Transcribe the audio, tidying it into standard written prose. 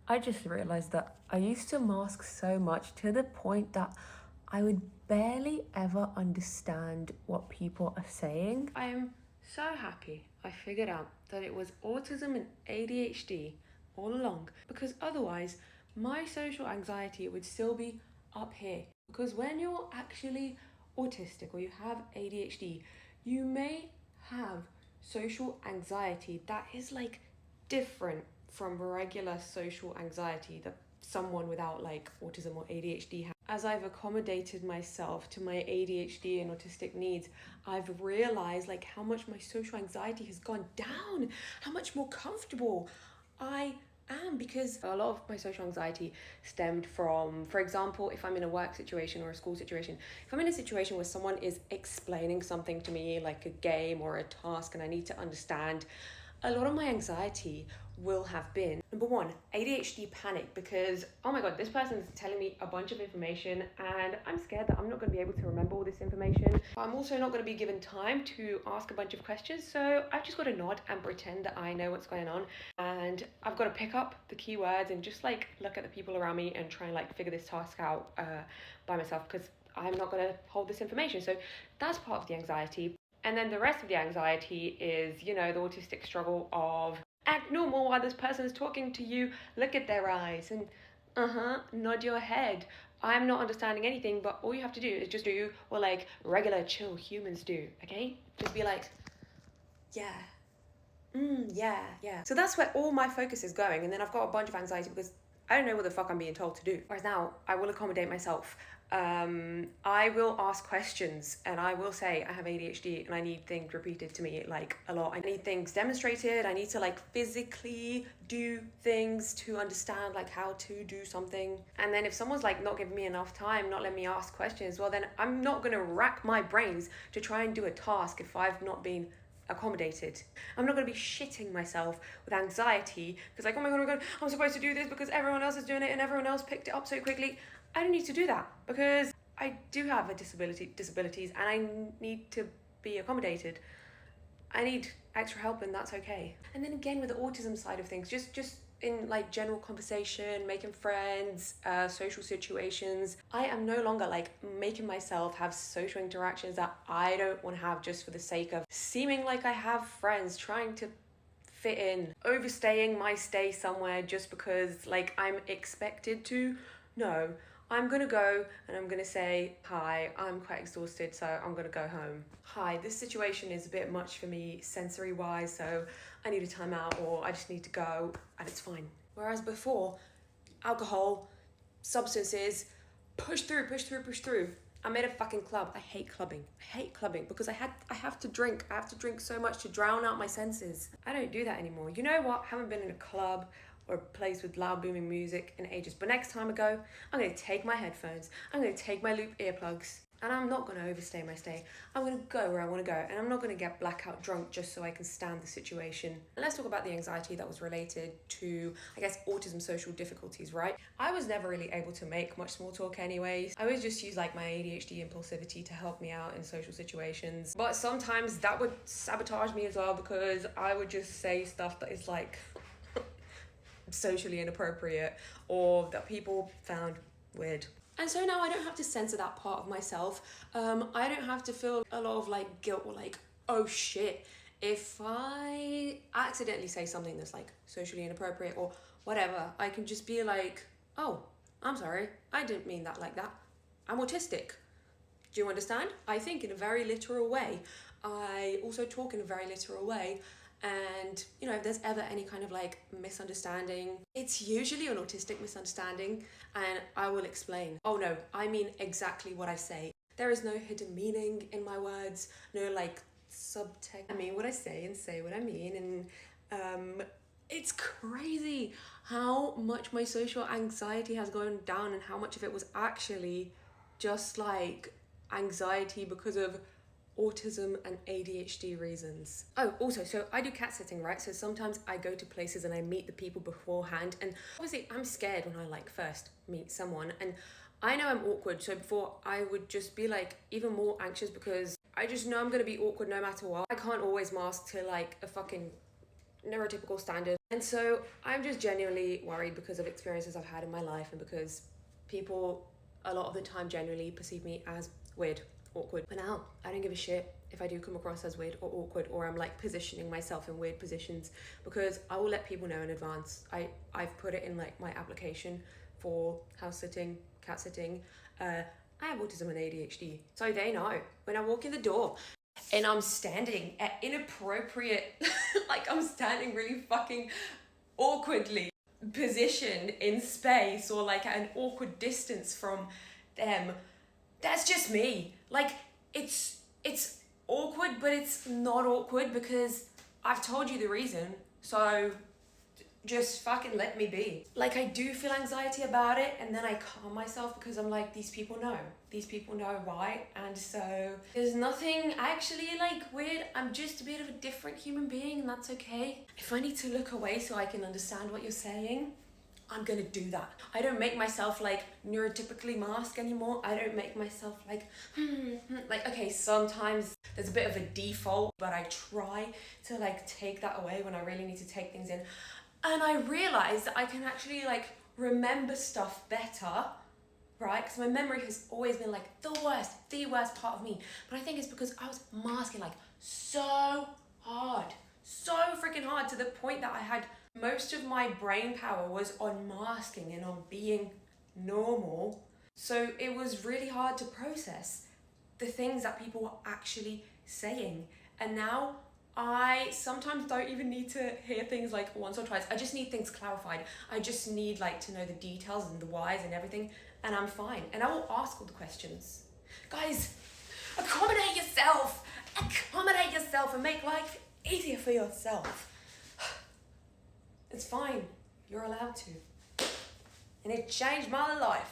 I just realized that I used to mask so much to the point that I would barely ever understand what people are saying. I am so happy I figured out that it was autism and ADHD all along, because otherwise my social anxiety would still be up here. Because when you're actually autistic or you have ADHD, you may have social anxiety that is like different from regular social anxiety that someone without like autism or ADHD has. As I've accommodated myself to my ADHD and autistic needs, I've realized like how much my social anxiety has gone down, how much more comfortable I am, because a lot of my social anxiety stemmed from, for example, if I'm in a work situation or a school situation, if I'm in a situation where someone is explaining something to me like a game or a task and I need to understand, a lot of my anxiety will have been, number one, ADHD panic, because oh my god, this person's telling me a bunch of information and I'm scared that I'm not going to be able to remember all this information. I'm also not going to be given time to ask a bunch of questions, so I've just got to nod and pretend that I know what's going on, and I've got to pick up the keywords and just like look at the people around me and try and like figure this task out by myself, because I'm not going to hold this information. So that's part of the anxiety. And then the rest of the anxiety is, the autistic struggle of act normal while this person is talking to you, look at their eyes and nod your head. I'm not understanding anything, but all you have to do is just do what like regular chill humans do, okay? Just be like, yeah. Yeah. So that's where all my focus is going. And then I've got a bunch of anxiety because I don't know what the fuck I'm being told to do. Whereas now I will accommodate myself. I will ask questions and I will say I have ADHD and I need things repeated to me like a lot. I need things demonstrated. I need to like physically do things to understand like how to do something. And then if someone's like not giving me enough time, not letting me ask questions, well then I'm not gonna rack my brains to try and do a task if I've not been accommodated. I'm not going to be shitting myself with anxiety because like, oh my god, I'm supposed to do this because everyone else is doing it and everyone else picked it up so quickly. I don't need to do that because I do have a disabilities and I need to be accommodated. I need extra help and that's okay. And then again with the autism side of things, just in like general conversation, making friends, social situations, I am no longer like making myself have social interactions that I don't want to have just for the sake of seeming like I have friends, trying to fit in, overstaying my stay somewhere just because like I'm expected to. No, I'm gonna go and I'm gonna say, hi, I'm quite exhausted, so I'm gonna go home. Hi, this situation is a bit much for me sensory wise, so I need a timeout or I just need to go, and it's fine. Whereas before, alcohol, substances, push through. I made a fucking club. I hate clubbing because I have to drink. I have to drink so much to drown out my senses. I don't do that anymore. You know what? I haven't been in a club or a place with loud booming music in ages. But next time I go, I'm gonna take my headphones, I'm gonna take my loop earplugs, and I'm not gonna overstay my stay. I'm gonna go where I wanna go, and I'm not gonna get blackout drunk just so I can stand the situation. And let's talk about the anxiety that was related to, I guess, autism social difficulties, right? I was never really able to make much small talk anyways. I always just use like my ADHD impulsivity to help me out in social situations. But sometimes that would sabotage me as well because I would just say stuff that is like socially inappropriate or that people found weird. And so now I don't have to censor that part of myself. I don't have to feel a lot of like guilt or like, oh shit, if I accidentally say something that's like socially inappropriate or whatever, I can just be like, oh, I'm sorry, I didn't mean that like that. I'm autistic. Do you understand? I think in a very literal way. I also talk in a very literal way. And, if there's ever any kind of like misunderstanding, it's usually an autistic misunderstanding, and I will explain. Oh no, I mean exactly what I say. There is no hidden meaning in my words, no like subtext. I mean what I say and say what I mean, and it's crazy how much my social anxiety has gone down and how much of it was actually just like anxiety because of autism and ADHD reasons. Oh, also, so I do cat sitting, right? So sometimes I go to places and I meet the people beforehand, and obviously I'm scared when I like first meet someone, and I know I'm awkward, so before I would just be like even more anxious because I just know I'm gonna be awkward no matter what. I can't always mask to like a fucking neurotypical standard. And so I'm just genuinely worried because of experiences I've had in my life, and because people a lot of the time genuinely perceive me as weird, awkward. But now I don't give a shit if I do come across as weird or awkward, or I'm like positioning myself in weird positions, because I will let people know in advance. I've put it in like my application for house sitting, cat sitting. I have autism and ADHD, so they know when I walk in the door and I'm standing at inappropriate, like I'm standing really fucking awkwardly positioned in space, or like at an awkward distance from them. That's just me. Like it's awkward, but it's not awkward because I've told you the reason. So just fucking let me be. Like I do feel anxiety about it, and then I calm myself because I'm like, these people know why. And so there's nothing actually like weird. I'm just a bit of a different human being, and that's okay. If I need to look away so I can understand what you're saying, I'm gonna do that. I don't make myself like neurotypically mask anymore. I don't make myself like like, okay, sometimes there's a bit of a default, but I try to like take that away when I really need to take things in. And I realized that I can actually like remember stuff better, right? Because my memory has always been like the worst part of me. But I think it's because I was masking like so freaking hard, to the point that I had most of my brain power was on masking and on being normal. So it was really hard to process the things that people were actually saying. And now I sometimes don't even need to hear things like once or twice. I just need things clarified. I just need like to know the details and the whys and everything, and I'm fine. And I will ask all the questions. Guys, accommodate yourself and make life easier for yourself. It's fine. You're allowed to. And it changed my life.